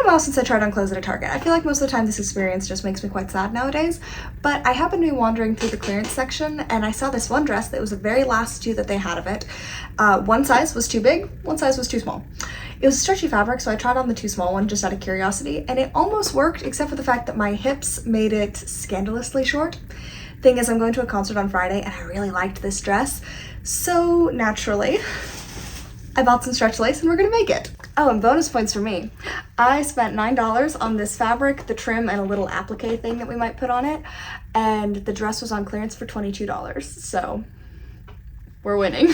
while since I tried on clothes at a Target. I feel like most of the time this experience just makes me quite sad nowadays, but I happened to be wandering through the clearance section and I saw this one dress that was the very last two that they had of it. One size was too big, one size was too small. It was stretchy fabric, so I tried on the too small one just out of curiosity, and it almost worked except for the fact that my hips made it scandalously short. Thing is, I'm going to a concert on Friday and I really liked this dress, so naturally I bought some stretch lace and we're gonna make it. Oh, and bonus points for me. I spent $9 on this fabric, the trim, and a little applique thing that we might put on it, and the dress was on clearance for $22, so we're winning.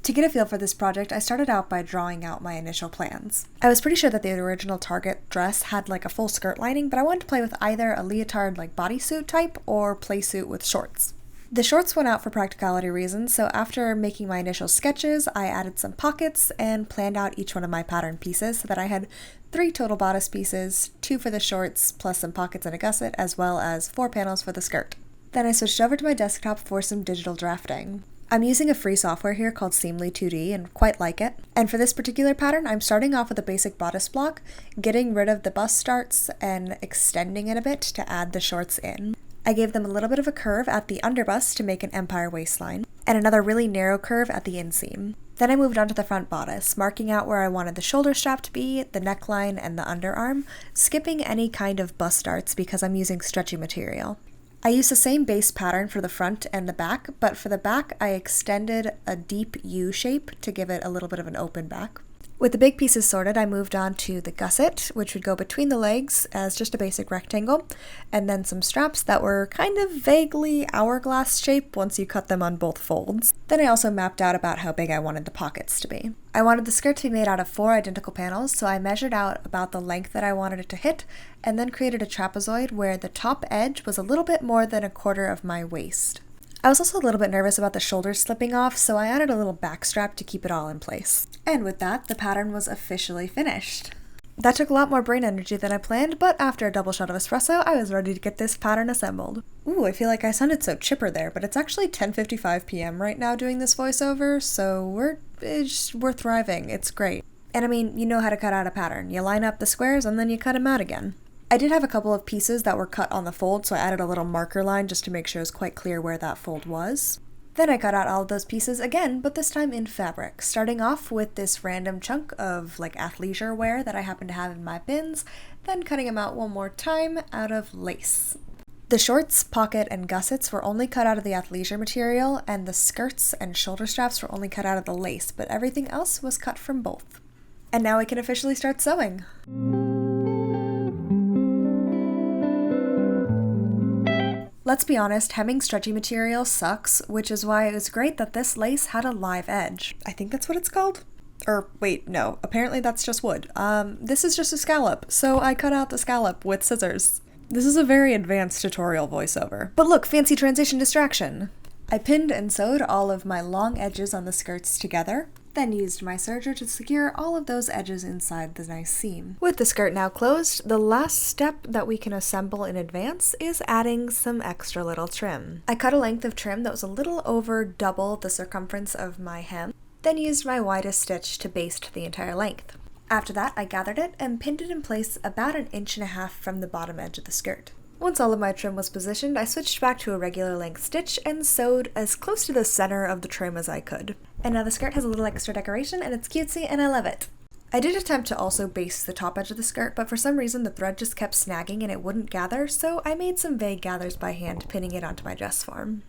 To get a feel for this project, I started out by drawing out my initial plans. I was pretty sure that the original Target dress had like a full skirt lining, but I wanted to play with either a leotard like bodysuit type or play suit with shorts. The shorts went out for practicality reasons, so after making my initial sketches, I added some pockets and planned out each one of my pattern pieces so that I had 3 total bodice pieces, 2 for the shorts, plus some pockets and a gusset, as well as 4 panels for the skirt. Then I switched over to my desktop for some digital drafting. I'm using a free software here called Seamly 2D and quite like it. And for this particular pattern, I'm starting off with a basic bodice block, getting rid of the bust starts and extending it a bit to add the shorts in. I gave them a little bit of a curve at the underbust to make an empire waistline, and another really narrow curve at the inseam. Then I moved on to the front bodice, marking out where I wanted the shoulder strap to be, the neckline, and the underarm, skipping any kind of bust darts because I'm using stretchy material. I used the same base pattern for the front and the back, but for the back I extended a deep U shape to give it a little bit of an open back. With the big pieces sorted, I moved on to the gusset, which would go between the legs as just a basic rectangle, and then some straps that were kind of vaguely hourglass shape once you cut them on both folds. Then I also mapped out about how big I wanted the pockets to be. I wanted the skirt to be made out of 4 identical panels, so I measured out about the length that I wanted it to hit, and then created a trapezoid where the top edge was a little bit more than a quarter of my waist. I was also a little bit nervous about the shoulders slipping off, so I added a little back strap to keep it all in place. And with that, the pattern was officially finished. That took a lot more brain energy than I planned, but after a double shot of espresso, I was ready to get this pattern assembled. Ooh, I feel like I sounded so chipper there, but it's actually 10:55 p.m. right now doing this voiceover, so we're thriving. It's great. And I mean, you know how to cut out a pattern. You line up the squares and then you cut them out again. I did have a couple of pieces that were cut on the fold, so I added a little marker line just to make sure it was quite clear where that fold was. Then I cut out all of those pieces again, but this time in fabric, starting off with this random chunk of like athleisure wear that I happen to have in my bins, then cutting them out one more time out of lace. The shorts, pocket, and gussets were only cut out of the athleisure material, and the skirts and shoulder straps were only cut out of the lace, but everything else was cut from both. And now I can officially start sewing. Let's be honest, hemming stretchy material sucks, which is why it was great that this lace had a live edge. I think that's what it's called? Or wait, no, apparently that's just wood. This is just a scallop, so I cut out the scallop with scissors. This is a very advanced tutorial voiceover. But look, fancy transition distraction! I pinned and sewed all of my long edges on the skirts together, then used my serger to secure all of those edges inside the nice seam. With the skirt now closed, the last step that we can assemble in advance is adding some extra little trim. I cut a length of trim that was a little over double the circumference of my hem, then used my widest stitch to baste the entire length. After that, I gathered it and pinned it in place about 1.5 inches from the bottom edge of the skirt. Once all of my trim was positioned, I switched back to a regular length stitch and sewed as close to the center of the trim as I could. And now the skirt has a little extra decoration and it's cutesy and I love it. I did attempt to also baste the top edge of the skirt, but for some reason the thread just kept snagging and it wouldn't gather, so I made some vague gathers by hand, pinning it onto my dress form.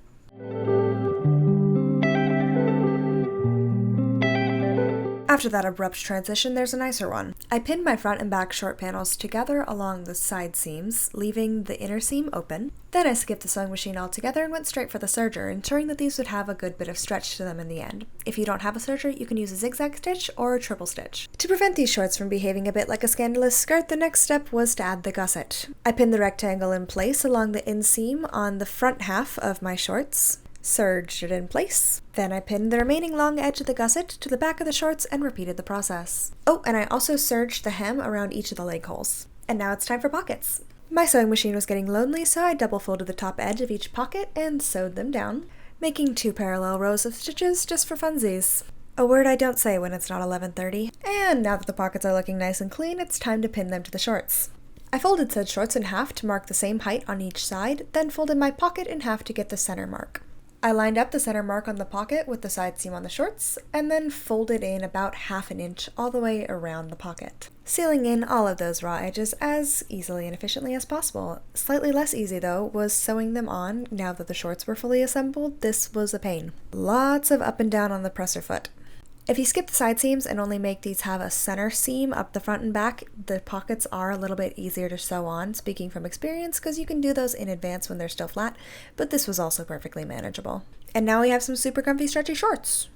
After that abrupt transition, there's a nicer one. I pinned my front and back short panels together along the side seams, leaving the inner seam open. Then I skipped the sewing machine altogether and went straight for the serger, ensuring that these would have a good bit of stretch to them in the end. If you don't have a serger, you can use a zigzag stitch or a triple stitch. To prevent these shorts from behaving a bit like a scandalous skirt, the next step was to add the gusset. I pinned the rectangle in place along the inseam on the front half of my shorts, serged it in place. Then I pinned the remaining long edge of the gusset to the back of the shorts and repeated the process. Oh, and I also serged the hem around each of the leg holes. And now it's time for pockets. My sewing machine was getting lonely, so I double folded the top edge of each pocket and sewed them down, making 2 parallel rows of stitches just for funsies. A word I don't say when it's not 11:30. And now that the pockets are looking nice and clean, it's time to pin them to the shorts. I folded said shorts in half to mark the same height on each side, then folded my pocket in half to get the center mark. I lined up the center mark on the pocket with the side seam on the shorts, and then folded in about half an inch all the way around the pocket, sealing in all of those raw edges as easily and efficiently as possible. Slightly less easy, though, was sewing them on now that the shorts were fully assembled. This was a pain. Lots of up and down on the presser foot. If you skip the side seams and only make these have a center seam up the front and back, the pockets are a little bit easier to sew on, speaking from experience, because you can do those in advance when they're still flat, but this was also perfectly manageable. And now we have some super comfy stretchy shorts.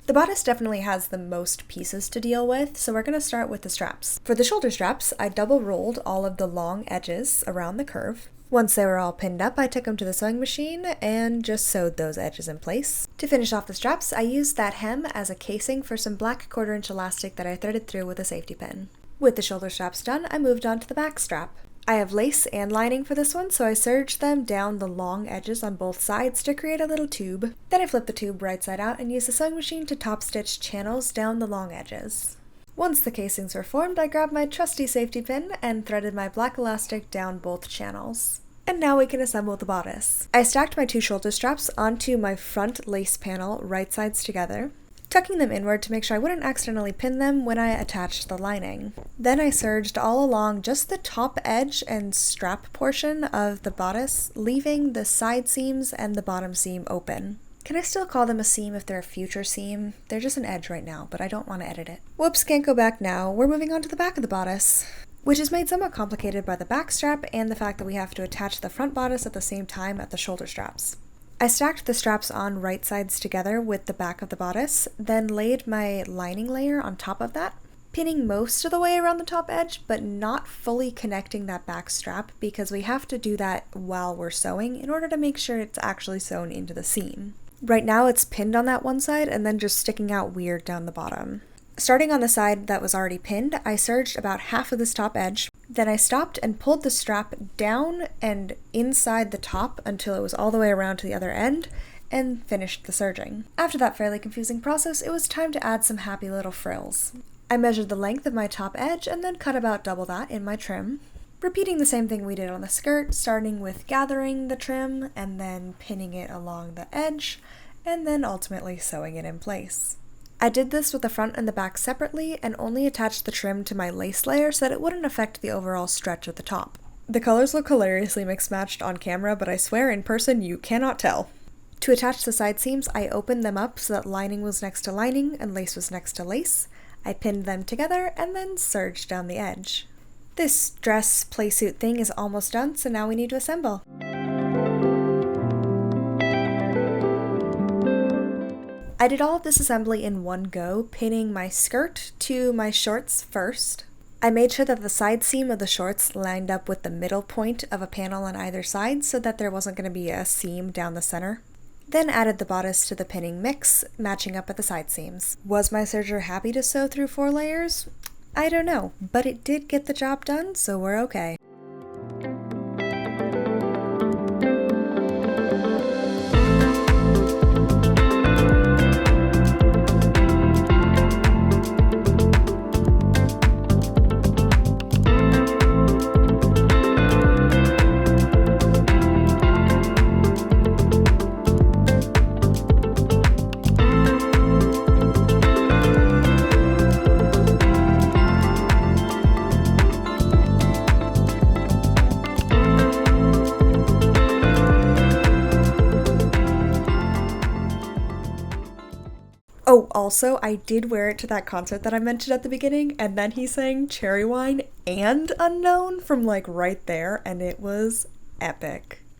The bodice definitely has the most pieces to deal with, so we're going to start with the straps. For the shoulder straps, I double rolled all of the long edges around the curve. Once they were all pinned up, I took them to the sewing machine and just sewed those edges in place. To finish off the straps, I used that hem as a casing for some black 1/4 inch elastic that I threaded through with a safety pin. With the shoulder straps done, I moved on to the back strap. I have lace and lining for this one, so I serged them down the long edges on both sides to create a little tube. Then I flipped the tube right side out and used the sewing machine to top stitch channels down the long edges. Once the casings were formed, I grabbed my trusty safety pin and threaded my black elastic down both channels. And now we can assemble the bodice. I stacked my 2 shoulder straps onto my front lace panel right sides together, tucking them inward to make sure I wouldn't accidentally pin them when I attached the lining. Then I serged all along just the top edge and strap portion of the bodice, leaving the side seams and the bottom seam open. Can I still call them a seam if they're a future seam? They're just an edge right now, but I don't want to edit it. Whoops, can't go back now. We're moving on to the back of the bodice, which is made somewhat complicated by the back strap and the fact that we have to attach the front bodice at the same time at the shoulder straps. I stacked the straps on right sides together with the back of the bodice, then laid my lining layer on top of that, pinning most of the way around the top edge, but not fully connecting that back strap because we have to do that while we're sewing in order to make sure it's actually sewn into the seam. Right now it's pinned on that one side and then just sticking out weird down the bottom. Starting on the side that was already pinned, I serged about half of this top edge. Then I stopped and pulled the strap down and inside the top until it was all the way around to the other end, and finished the serging. After that fairly confusing process, it was time to add some happy little frills. I measured the length of my top edge and then cut about double that in my trim, repeating the same thing we did on the skirt, starting with gathering the trim and then pinning it along the edge, and then ultimately sewing it in place. I did this with the front and the back separately and only attached the trim to my lace layer so that it wouldn't affect the overall stretch of the top. The colors look hilariously mixed-matched on camera, but I swear in person you cannot tell. To attach the side seams, I opened them up so that lining was next to lining and lace was next to lace. I pinned them together and then serged down the edge. This dress playsuit thing is almost done, so now we need to assemble. I did all of this assembly in one go, pinning my skirt to my shorts first. I made sure that the side seam of the shorts lined up with the middle point of a panel on either side so that there wasn't going to be a seam down the center. Then added the bodice to the pinning mix, matching up at the side seams. Was my serger happy to sew through 4 layers? I don't know, but it did get the job done, so we're okay. Oh, also, I did wear it to that concert that I mentioned at the beginning, and then he sang Cherry Wine and Unknown from like right there, and it was epic.